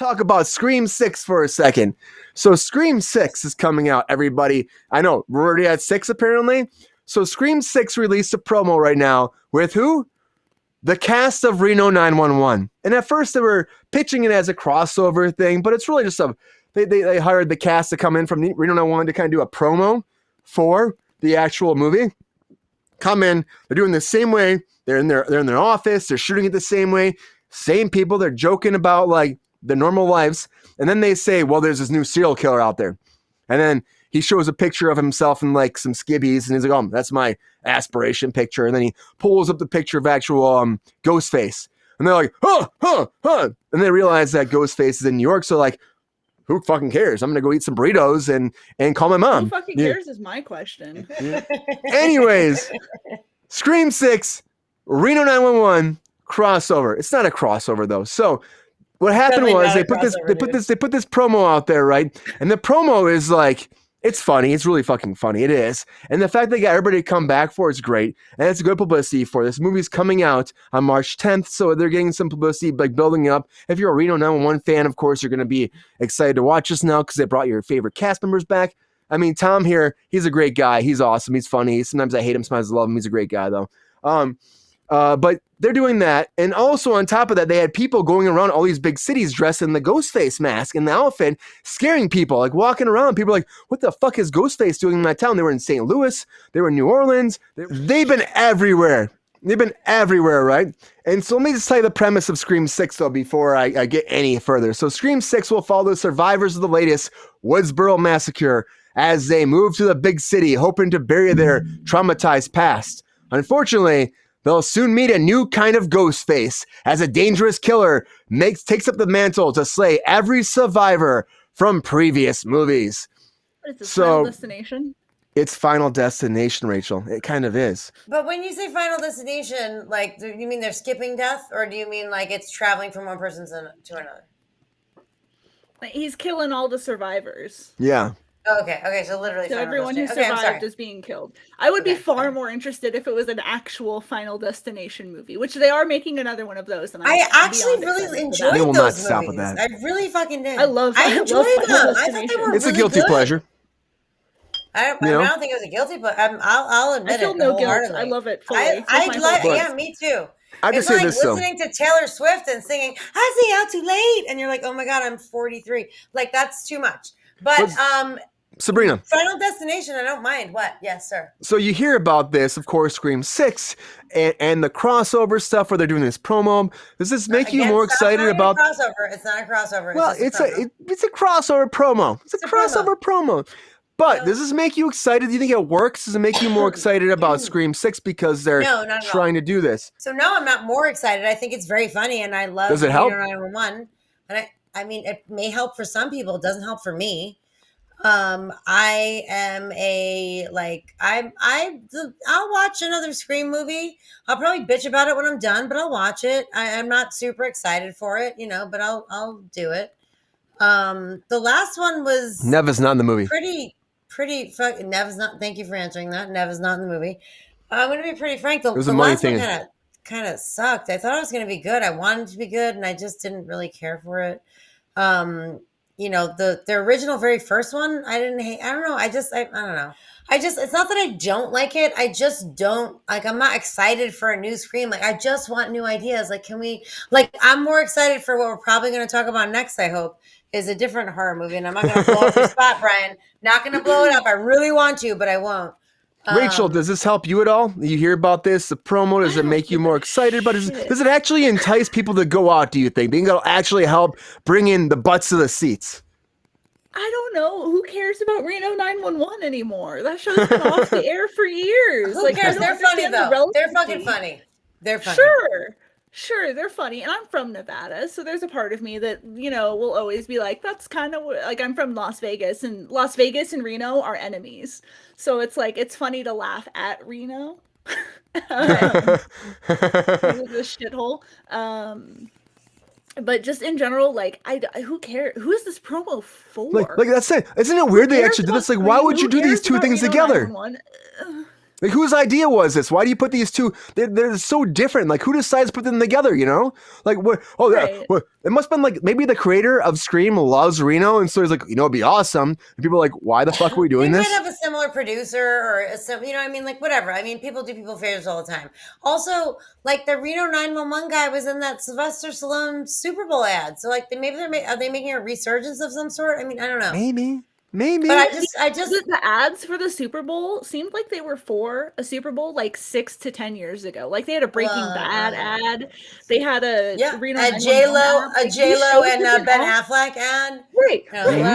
talk about Scream 6 for a second. So Scream 6 is coming out, everybody. I know, we're already at 6 apparently. So Scream 6 released a promo right now with who? The cast of Reno 911. And at first they were pitching it as a crossover thing, but it's really just they hired the cast to come in from Reno 911 to kind of do a promo for the actual movie. Come in, they're doing the same way. They're in their office, they're shooting it the same way. Same people, they're joking about like their normal lives. And then they say, well, there's this new serial killer out there. And then he shows a picture of himself in like some skivvies, and he's like, oh, that's my aspiration picture. And then he pulls up the picture of actual Ghostface. And they're like, huh. And they realize that Ghostface is in New York. So like, who fucking cares? I'm going to go eat some burritos and call my mom. Who fucking cares is my question. Yeah. Anyways, Scream 6, Reno 911 crossover. It's not a crossover though. So what happened was they put this promo out there, right? And the promo is like, it's funny. It's really fucking funny. It is. And the fact they got everybody to come back for it's great. And it's good publicity for this. Movie's coming out on March 10th. So they're getting some publicity, like building up. If you're a Reno 911 fan, of course, you're going to be excited to watch this now because they brought your favorite cast members back. I mean, Tom here, he's a great guy. He's awesome. He's funny. Sometimes I hate him. Sometimes I love him. He's a great guy though. But they're doing that. And also on top of that, they had people going around all these big cities dressed in the Ghostface mask and the outfit, scaring people, like walking around. People are like, what the fuck is Ghostface doing in my town? They were in St. Louis. They were in New Orleans. They've been everywhere. They've been everywhere, right? And so let me just tell you the premise of Scream 6, though, before I get any further. So Scream 6 will follow the survivors of the latest Woodsboro massacre as they move to the big city, hoping to bury their traumatized past. Unfortunately, they'll soon meet a new kind of Ghostface as a dangerous killer takes up the mantle to slay every survivor from previous movies. Is this Final Destination? It's Final Destination, Rachel. It kind of is. But when you say Final Destination, like, do you mean they're skipping death, or do you mean like it's traveling from one person to another? Like, he's killing all the survivors. Yeah. Oh, okay, so literally so everyone who survived is being killed. I would be far more interested if it was an actual Final Destination movie, which they are making another one of those. And I actually really enjoyed those not movies. stop with that. I really fucking did. I enjoyed them. I thought they were It's really a guilty good. pleasure. I don't think it was a guilty pleasure. I'll admit I feel it. no guilt. I love it fully. Yeah, me too. I have it's to say like this, listening to Taylor Swift and singing, I see out too late. And you're like, oh my God, I'm 43. Like, that's too much. But Sabrina. Final Destination, I don't mind. What? Yes, sir. So you hear about this, of course, Scream 6 and the crossover stuff where they're doing this promo. Does this make you more excited about crossover? It's not a crossover. Well, it's a crossover promo. It's a crossover promo. But does this make you excited? Do you think it works? Does it make you more excited about Scream 6 because they're trying to do this? So no, I'm not more excited. I think it's very funny and I love Does it help? 911. And I mean, it may help for some people. It doesn't help for me. I am I'll watch another Scream movie. I'll probably bitch about it when I'm done, but I'll watch it. I'm not super excited for it, but I'll do it. The last one was Nev is not in the movie. Pretty fucking Nev is not. Thank you for answering that. Nev is not in the movie. I'm gonna be pretty frank. The last one kind of sucked. I thought it was gonna be good. I wanted it to be good, and I just didn't really care for it. The original very first one, I didn't hate. I don't know. I don't know. It's not that I don't like it. I just don't like, I'm not excited for a new Scream. Like, I just want new ideas. Like, I'm more excited for what we're probably going to talk about next, I hope, is a different horror movie. And I'm not going to blow up your spot, Brian. Not going to blow it up. I really want to, but I won't. Rachel, does this help you at all? You hear about this, the promo, does it make you more excited? But does it actually entice people to go out, do you think? Do you think it'll actually help bring in the butts to the seats? I don't know. Who cares about Reno 911 anymore? That show's been off the air for years. Who cares? They're funny, though. They're fucking funny. They're funny. Sure, they're funny. And I'm from Nevada, so there's a part of me that, will always be like, that's kind of like, I'm from Las Vegas, and Las Vegas and Reno are enemies. So it's like, it's funny to laugh at Reno. This shithole. But just in general, like, who cares? Who is this promo for? Like that's it. Isn't it weird they actually did this? Like, why would you do these two things together? Like, whose idea was this? Why do you put these two? They're so different. Like, who decides to put them together? You know, like what? Oh, Right. what? It must have been like maybe the creator of Scream loves Reno, and so he's like, it'd be awesome. And people are like, why the fuck are we doing They this? might have a similar producer or you know, I mean, like whatever. I mean, people do people favors all the time. Also, like the Reno 911 guy was in that Sylvester Stallone Super Bowl ad, so like maybe are they making a resurgence of some sort? I mean, I don't know. Maybe. But I just the ads for the Super Bowl seemed like they were for a Super Bowl like 6 to 10 years ago. Like they had a Breaking Bad ad. They had a Reno J-Lo, and Ben Affleck ad. Right.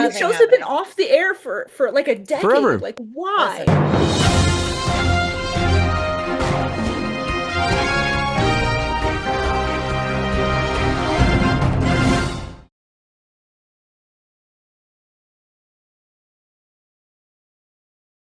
These shows have been off the air for like a decade. Forever. Like why? Listen.